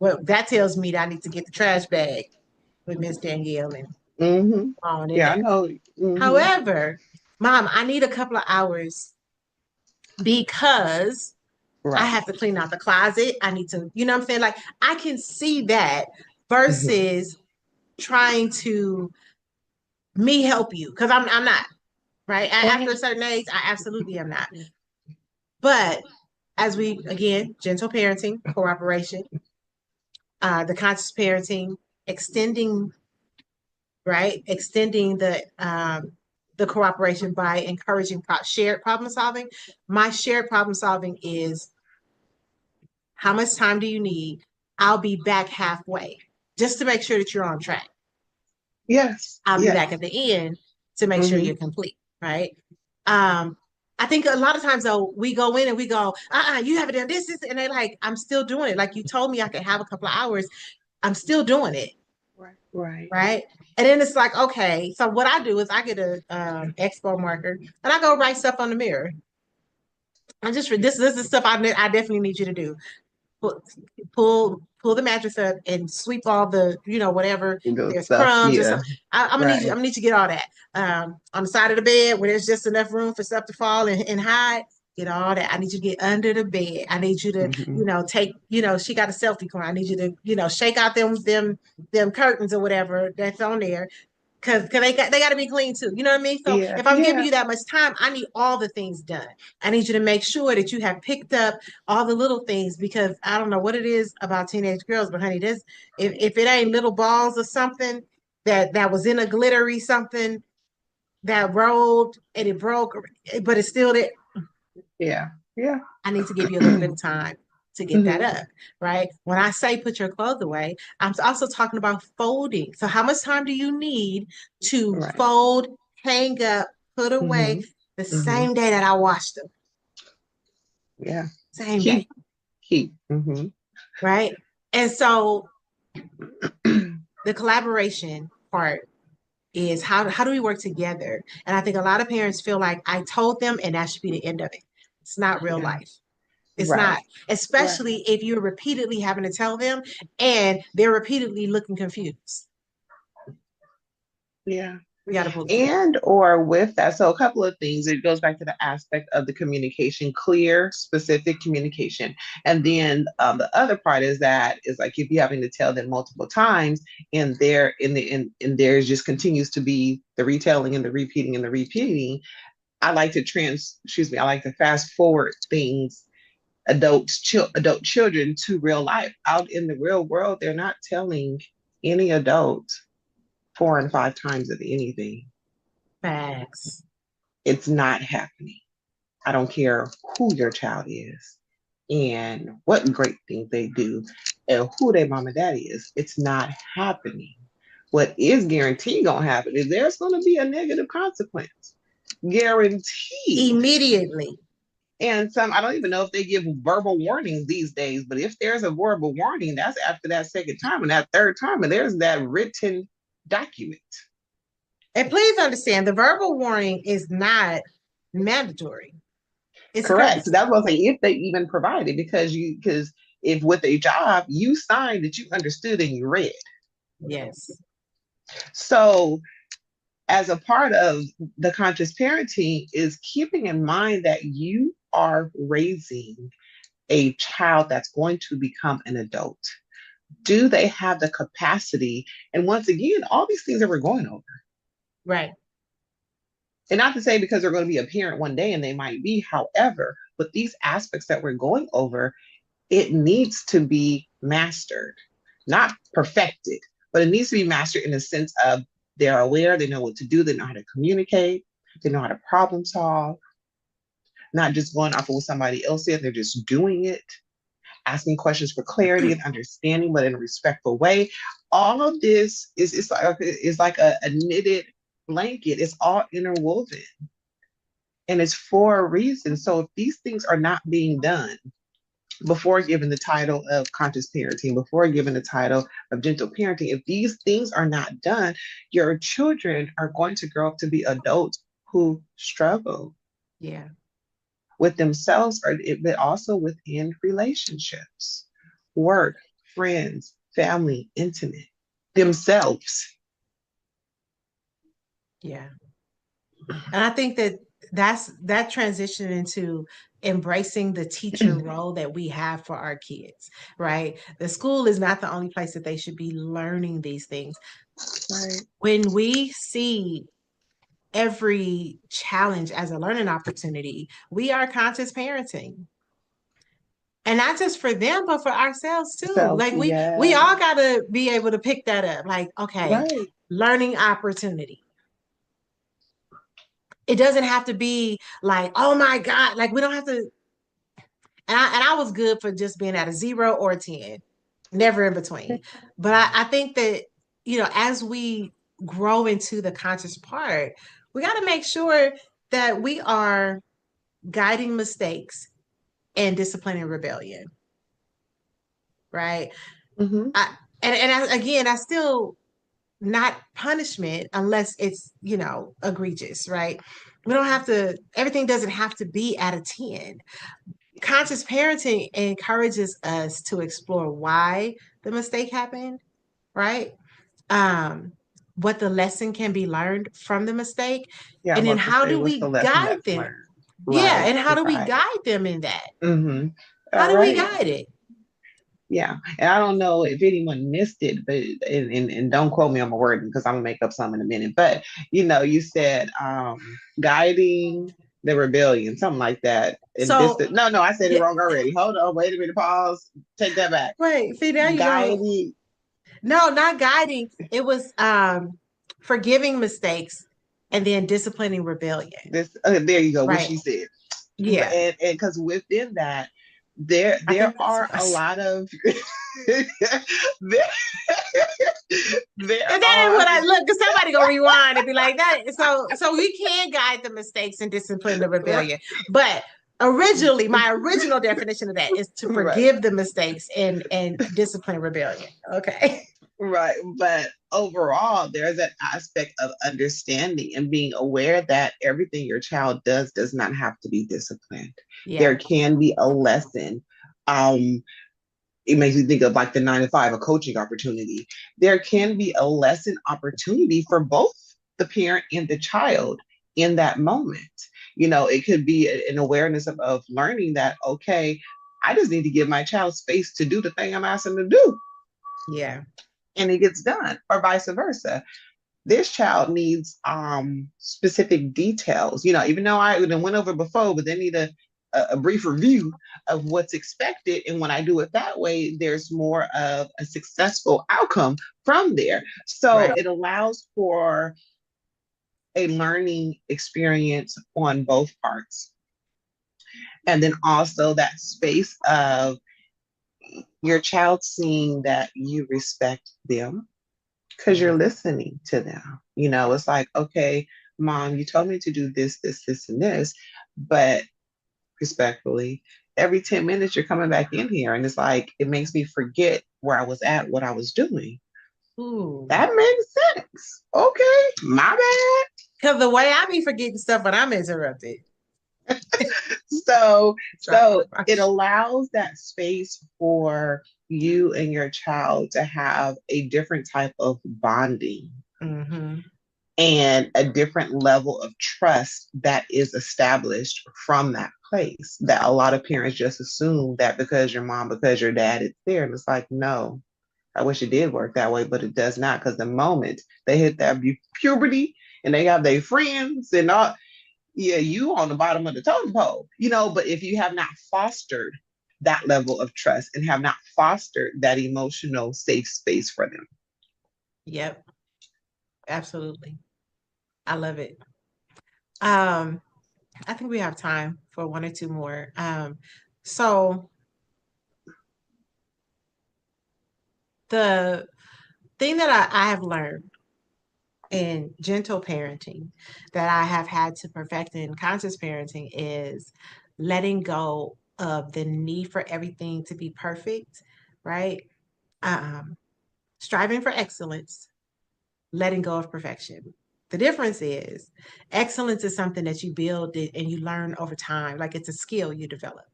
Well, that tells me that I need to get the trash bag with Miss Danielle and Mm-hmm. on in Yeah, I there. know. Mm-hmm. However, Mom, I need a couple of hours because I Right. have to clean out the closet. I need to, you know what I'm saying? Like I can see that Hmm. versus trying to me help you because I'm not, right? After Right. a certain age, I absolutely am not. But as we again, gentle parenting, cooperation, the conscious parenting, extending, right? Extending the cooperation by encouraging shared problem solving. My shared problem solving is how much time do you need? I'll be back halfway just to make sure that you're on track. Yes. I'll be back Yes. at the end to make sure Hmm. you're complete, right? Um, I think a lot of times though, we go in and we go, you haven't done this, and they like, I'm still doing it. Like you told me I could have a couple of hours. I'm still doing it, Right. Right. right? And then it's like, okay, so what I do is I get a expo marker and I go write stuff on the mirror. I just this is stuff I definitely need you to do. Pull, pull the mattress up and sweep all the whatever Good there's stuff. crumbs or Yeah. something. I'm gonna need you. I'm Right. gonna need you to get all that on the side of the bed where there's just enough room for stuff to fall and hide. Get all that. I need you to get under the bed. I need you to Hmm. take she got a selfie corner. I need you to shake out them curtains or whatever that's on there because they got to be clean too. You know what I mean? So Yeah. if I'm giving Yeah. you that much time, I need all the things done. I need you to make sure that you have picked up all the little things because I don't know what it is about teenage girls, but honey, this if it ain't little balls or something that was in a glittery something that rolled and it broke, but it's still there. Yeah. Yeah. I need to give you a little bit of time to get that Hmm. up, right? When I say put your clothes away, I'm also talking about folding. So, how much time do you need to Right. fold, hang up, put away Hmm. the Hmm. same day that I washed them? Yeah. Same day, Keep. Keep. Hmm. right? And so, the collaboration part is how do we work together? And I think a lot of parents feel like I told them and that should be the end of it. It's not real Yeah. life. It's not, Right. Right. especially if you're repeatedly having to tell them and they're repeatedly looking confused. Yeah. We got to pull it together. And or with that, so a couple of things. It goes back to the aspect of the communication, clear, specific communication. And then the other part is that is like if you're having to tell them multiple times, and there in there just continues to be the retelling and the repeating and the repeating. I like to fast forward things adult children to real life. Out in the real world, they're not telling any adult four and five times of anything. Facts. It's not happening. I don't care who your child is and what great things they do and who their mom and daddy is. It's not happening. What is guaranteed gonna happen is there's gonna be a negative consequence. Guaranteed. Immediately. And some, I don't even know if they give verbal warnings these days, but if there's a verbal warning, that's after that second time and that third time, and there's that written document. And please understand the verbal warning is not mandatory. It's a Correct. So courtesy. that's what I'm saying. If they even provide it, because if with a job you signed that you understood and you read. Yes. So as a part of the conscious parenting is keeping in mind that you are raising a child that's going to become an adult. Do they have the capacity? And once again, all these things that we're going over. Right. And not to say because they're going to be a parent one day and they might be, however, but these aspects that we're going over, it needs to be mastered, not perfected, but it needs to be mastered in the sense of they're aware, they know what to do, they know how to communicate, they know how to problem solve, not just going off of what somebody else said, they're just doing it, asking questions for clarity and understanding, but in a respectful way. All of this is like a knitted blanket. It's all interwoven and it's for a reason. So if these things are not being done, before given the title of conscious parenting, before given the title of gentle parenting, if these things are not done, your children are going to grow up to be adults who struggle Yeah. with themselves, but also within relationships, work, friends, family, intimate, themselves. Yeah. And I think that that transition into embracing the teacher role that we have for our kids, right? The school is not the only place that they should be learning these things. Right. When we see every challenge as a learning opportunity, we are conscious parenting. And not just for them, but for ourselves too. Self, Like we yes. all gotta be able to pick that up. Like, okay, Right. learning opportunity. It doesn't have to be like, oh my God, like we don't have to. And I was good for just being at a 0 or a 10, never in between. But I think that, as we grow into the conscious part, we got to make sure that we are guiding mistakes and disciplining rebellion, right? Hmm. I, again, I still not punishment unless it's, egregious, right? We don't have to, everything doesn't have to be at a 10. Conscious parenting encourages us to explore why the mistake happened, right? Um, what the lesson can be learned from the mistake, Yeah, I'm and then about to how say, do what's the we lesson guide that's them? learned? Yeah, Right. and how do we Right. guide them in that? Hmm. How All do we right. guide it? Yeah. And I don't know if anyone missed it, but and don't quote me on my word because I'm gonna make up some in a minute. But you said guiding the rebellion, something like that. And this So, no, I said it yeah, wrong already. Hold on, wait a minute, pause, take that back. wait, see, now you're going, Guiding no, not guiding. It was forgiving mistakes and then disciplining rebellion, this there you go, what right? she said. Yeah, And because within that there I there think that's are what I a said. lot of there, there And that ain't are what I look, because somebody gonna rewind and be like that. So we can guide the mistakes and discipline the right, rebellion. But originally, my original definition of that is to right, forgive the mistakes and discipline rebellion. Okay. right. But overall, there's that aspect of understanding and being aware that everything your child does not have to be disciplined. There Yeah. can be a lesson. Um, it makes me think of like the 9 to 5, a coaching opportunity. There can be a lesson opportunity for both the parent and the child in that moment. It could be an awareness of learning that, okay, I just need to give my child space to do the thing I'm asking them to do, Yeah. and it gets done, or vice versa. This child needs specific details. Even though I went over before, but they need a brief review of what's expected. And when I do it that way, there's more of a successful outcome from there. So Right. it allows for a learning experience on both parts. And then also that space of your child seeing that you respect them because Yeah. you're listening to them. It's like, okay, mom, you told me to do this, this, this, and this, but respectfully, every 10 minutes you're coming back in here. And it's like, it makes me forget where I was at, what I was doing. Ooh. That makes sense. Okay, my Because the way I be forgetting stuff when I'm interrupted. bad. So, Drop my so it brush. allows that space for you and your child to have a different type of bonding Mm-hmm. and a different level of trust that is established from that place that a lot of parents just assume that because your mom, because your dad, it's there. And it's like, no, I wish it did work that way, but it does not. Because the moment they hit that puberty and they have their friends and all, yeah, you on the bottom of the totem pole, but if you have not fostered that level of trust and have not fostered that emotional safe space for them. Yep. Absolutely. I love it. Um, I think we have time for one or two more. So the thing that I have learned in gentle parenting that I have had to perfect in conscious parenting is letting go of the need for everything to be perfect, right? Um, Striving for excellence, letting go of perfection. The difference is excellence is something that you build and you learn over time, like it's a skill you develop,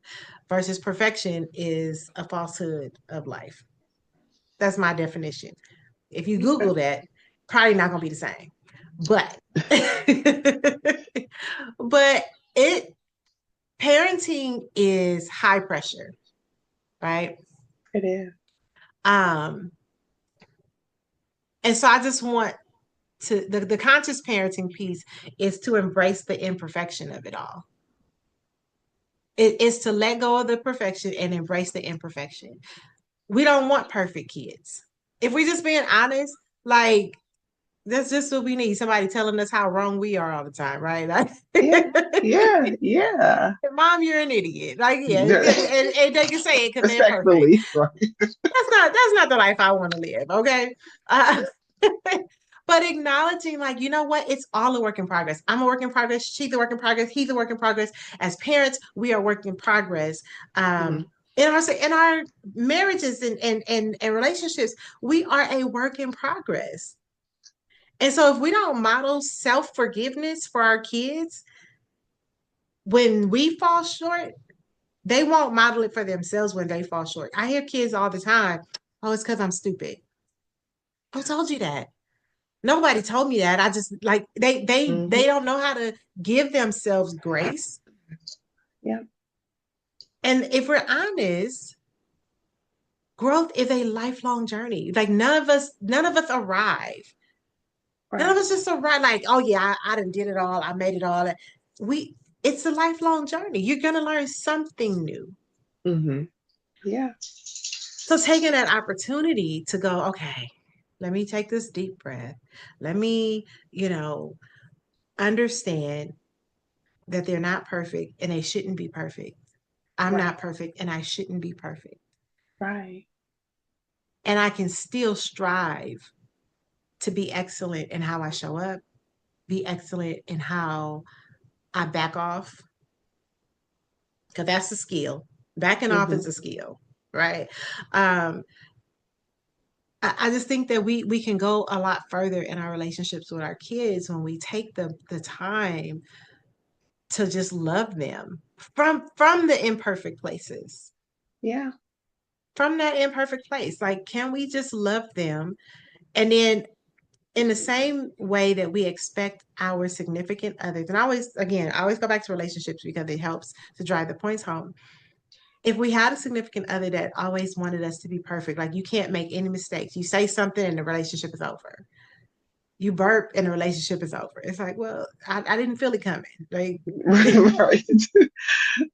versus perfection is a falsehood of life. That's my definition. If you Okay. Google that, probably not going to be the same. But but it parenting is high pressure, right? It is. Um, and so I just want to the conscious parenting piece is to embrace the imperfection of it all. It is to let go of the perfection and embrace the imperfection. We don't want perfect kids. If we just being honest, like that's just what we need. Somebody telling us how wrong we are all the time, right? Like, Yeah, yeah, yeah. Mom, you're an idiot. Like, yeah, and they can say it because they're perfect. Respectfully, right? That's not the life I want to live. Okay. Uh, but acknowledging, like, you know what? It's all a work in progress. I'm a work in progress. She's a work in progress. He's a work in progress. As parents, we are work in progress. Mhm. In our marriages and relationships, we are a work in progress. And so if we don't model self-forgiveness for our kids when we fall short, they won't model it for themselves when they fall short. I hear kids all the time, oh, it's because I'm stupid. Who told you that? Nobody told me that. I just like they Mhm. don't know how to give themselves grace. Yeah, And if we're honest, growth is a lifelong journey. Like none of us arrive. None of right. us just arrive like, oh yeah, I done did it all. I made it all. We it's a lifelong journey. You're gonna learn something new. Hmm. Yeah, So taking that opportunity to go, okay, let me take this deep breath. Let me, understand that they're not perfect and they shouldn't be perfect. I'm right, not perfect and I shouldn't be perfect. right, And I can still strive to be excellent in how I show up, be excellent in how I back off, because that's a skill. Backing off hmm is a skill, right? Um, I just think that we can go a lot further in our relationships with our kids when we take the time to just love them from the imperfect places, yeah, from that imperfect place. Like, can we just love them? And then in the same way that we expect our significant others, and I always go back to relationships because it helps to drive the points home. If we had a significant other that always wanted us to be perfect, like you can't make any mistakes, you say something and the relationship is over. You burp and the relationship is over. It's like, well, I didn't feel it coming. Like, right,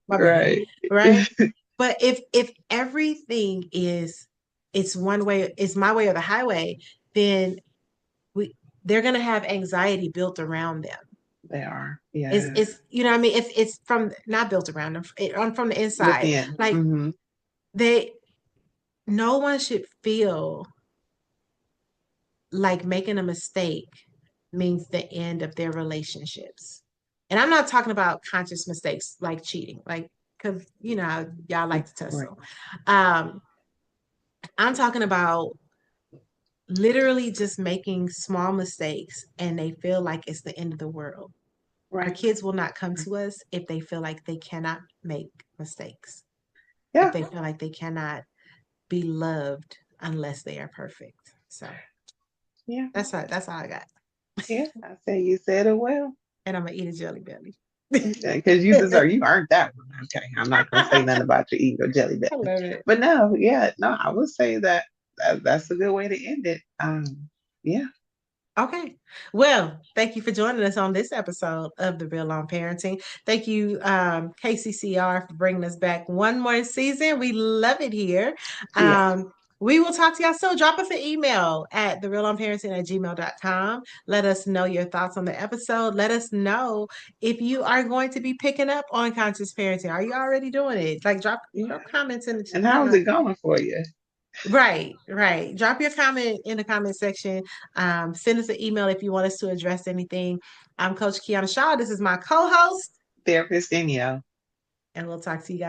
my bad, right. right? But if everything is it's one way, it's my way or the highway, then we they're gonna have anxiety built around them. They are, It's yes, you know what I mean? It's from not built around them, from the inside. within. Like Hmm. they no one should feel like making a mistake means the end of their relationships. And I'm not talking about conscious mistakes like cheating, like because y'all like to Right, tussle. Um, I'm talking about literally just making small mistakes and they feel like it's the end of the world. Our right, kids will not come to us if they feel like they cannot make mistakes, if yeah, they feel like they cannot be loved unless they are perfect. So yeah, that's all I got. yeah. I say you said it well. And I'm gonna eat a jelly belly. Because you deserve, you earned that one. Okay, I'm not gonna say nothing about you eating your jelly I belly, love it. but no, yeah, no, I would say that's a good way to end it. Yeah, Okay. Well, thank you for joining us on this episode of The Real on Parenting. Thank you, KCCR, for bringing us back one more season. We love it here. yeah, We will talk to y'all soon. Drop us an email at therealonparenting@gmail.com. Let us know your thoughts on the episode. Let us know if you are going to be picking up on conscious parenting. Are you already doing it? Like yeah. drop comments in And how's it going for you? right, right. Drop your comment in the comment section. Send us an email if you want us to address anything. I'm Coach Kiana Shaw. This is my co-host, Therapist Danielle. and we'll talk to you guys.